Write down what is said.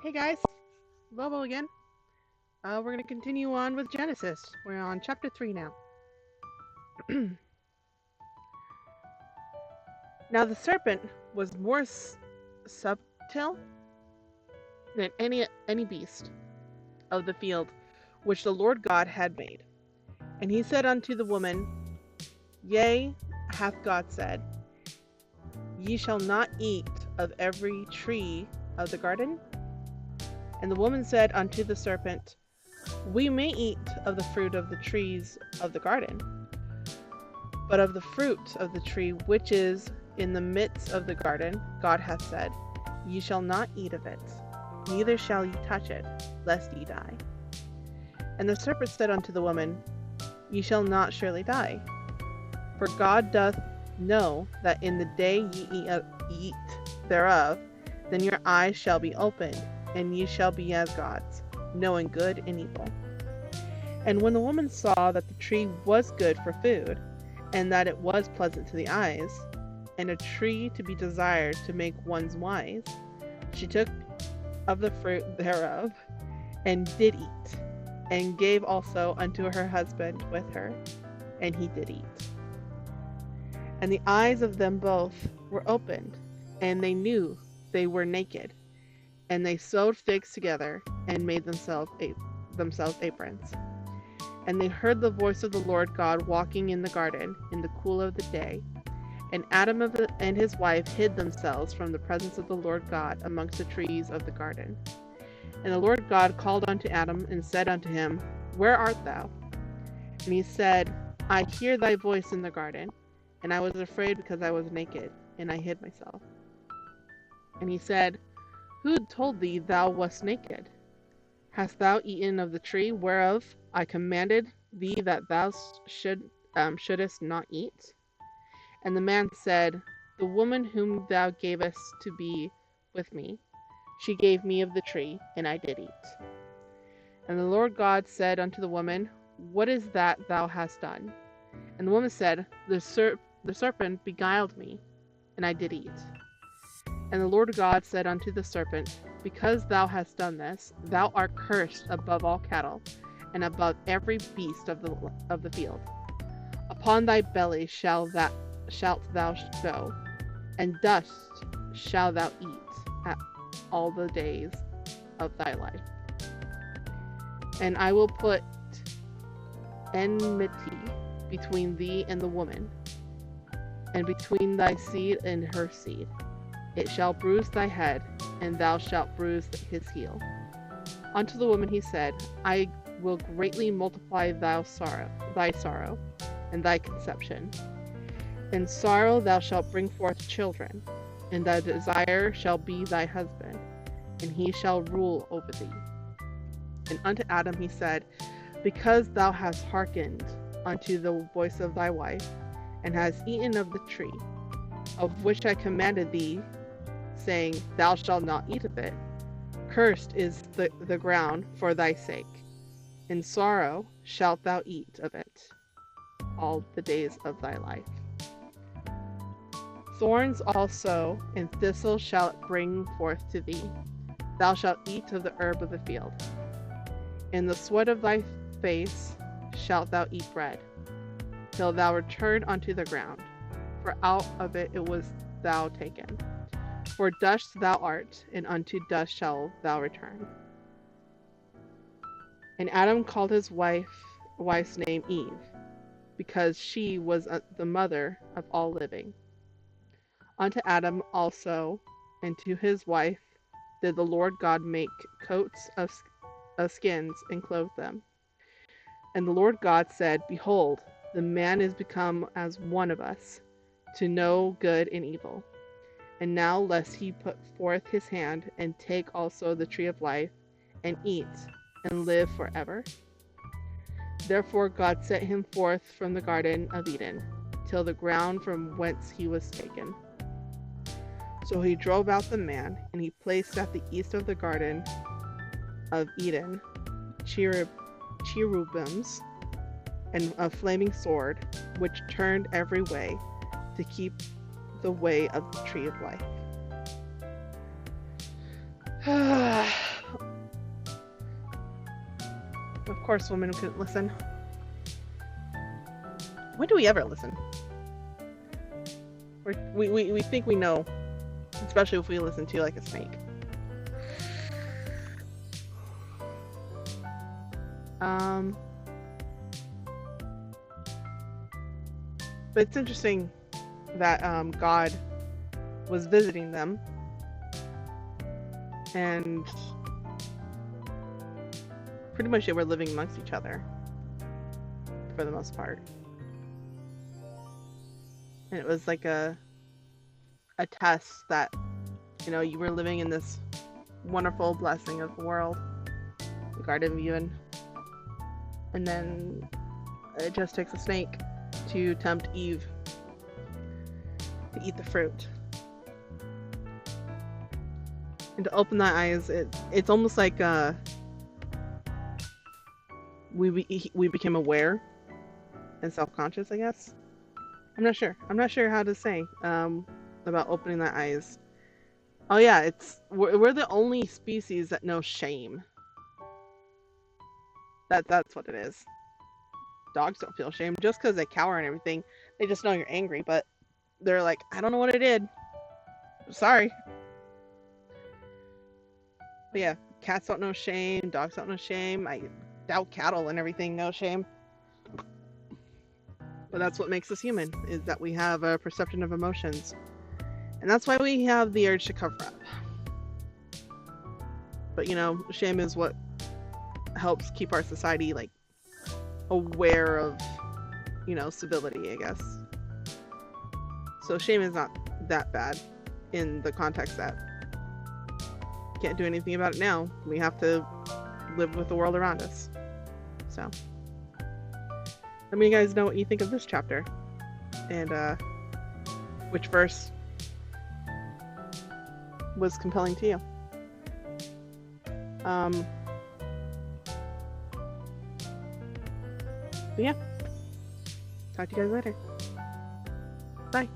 Hey guys, Bobo again. We're going to continue on with Genesis. We're on chapter 3 now. Now the serpent was more subtle than any beast of the field which the Lord God had made. And he said unto the woman, Yea, hath God said, Ye shall not eat of every tree of the garden? And the woman said unto the serpent, We may eat of the fruit of the trees of the garden, but of the fruit of the tree which is in the midst of the garden, God hath said, Ye shall not eat of it, neither shall ye touch it, lest ye die. And the serpent said unto the woman, Ye shall not surely die, for God doth know that in the day ye eat thereof, then your eyes shall be opened, and ye shall be as gods, knowing good and evil. And when the woman saw that the tree was good for food, and that it was pleasant to the eyes, and a tree to be desired to make one wise, she took of the fruit thereof, and did eat, and gave also unto her husband with her, and he did eat. And the eyes of them both were opened, and they knew they were naked, and they sewed figs together, and made themselves aprons. And they heard the voice of the Lord God walking in the garden in the cool of the day. And Adam and his wife hid themselves from the presence of the Lord God amongst the trees of the garden. And the Lord God called unto Adam and said unto him, Where art thou? And he said, I hear thy voice in the garden, and I was afraid because I was naked, and I hid myself. And he said, Who told thee thou wast naked? Hast thou eaten of the tree whereof I commanded thee that thou shouldest not eat? And the man said, The woman whom thou gavest to be with me, she gave me of the tree, and I did eat. And the Lord God said unto the woman, What is that thou hast done? And the woman said, The serpent beguiled me, and I did eat. And the Lord God said unto the serpent, Because thou hast done this, thou art cursed above all cattle, and above every beast of the field. Upon thy belly shalt thou go, and dust shalt thou eat all the days of thy life. And I will put enmity between thee and the woman, and between thy seed and her seed. It shall bruise thy head, and thou shalt bruise his heel. Unto the woman he said, I will greatly multiply thy sorrow, and thy conception. In sorrow thou shalt bring forth children, and thy desire shall be thy husband, and he shall rule over thee. And unto Adam he said, Because thou hast hearkened unto the voice of thy wife, and hast eaten of the tree, of which I commanded thee, saying, Thou shalt not eat of it, cursed is the ground for thy sake. In sorrow shalt thou eat of it all the days of thy life. Thorns also and thistles shall it bring forth to thee. Thou shalt eat of the herb of the field. In the sweat of thy face shalt thou eat bread, till thou return unto the ground, for out of it was thou taken. For dust thou art, and unto dust shalt thou return. And Adam called his wife's name Eve, because she was the mother of all living. Unto Adam also, and to his wife, did the Lord God make coats of skins, and clothe them. And the Lord God said, Behold, the man is become as one of us, to know good and evil. And now lest he put forth his hand, and take also the tree of life, and eat, and live forever. Therefore God sent him forth from the garden of Eden, till the ground from whence he was taken. So he drove out the man, and he placed at the east of the garden of Eden cherubims, and a flaming sword, which turned every way, to keep the way of the tree of life. course, women couldn't listen. When do we ever listen? We think we know, especially if we listen to like a snake. But it's interesting that God was visiting them, and pretty much they were living amongst each other for the most part. And it was like a test that, you know, you were living in this wonderful blessing of the world, the Garden of Eden, and then it just takes a snake to tempt Eve to eat the fruit. And to open that eyes, it's almost like we became aware and self-conscious, I guess. I'm not sure how to say about opening that eyes. Oh yeah, we're the only species that know shame. That's what it is. Dogs don't feel shame just because they cower and everything. They just know you're angry, but they're like, I don't know what I did. Sorry. But yeah, cats don't know shame. Dogs don't know shame. I doubt cattle and everything know shame. But that's what makes us human, is that we have a perception of emotions. And that's why we have the urge to cover up. But you know, shame is what helps keep our society like aware of, you know, civility, I guess. So shame is not that bad in the context that can't do anything about it now. We have to live with the world around us. So let me guys know what you think of this chapter, and which verse was compelling to you. But yeah, talk to you guys later. Bye.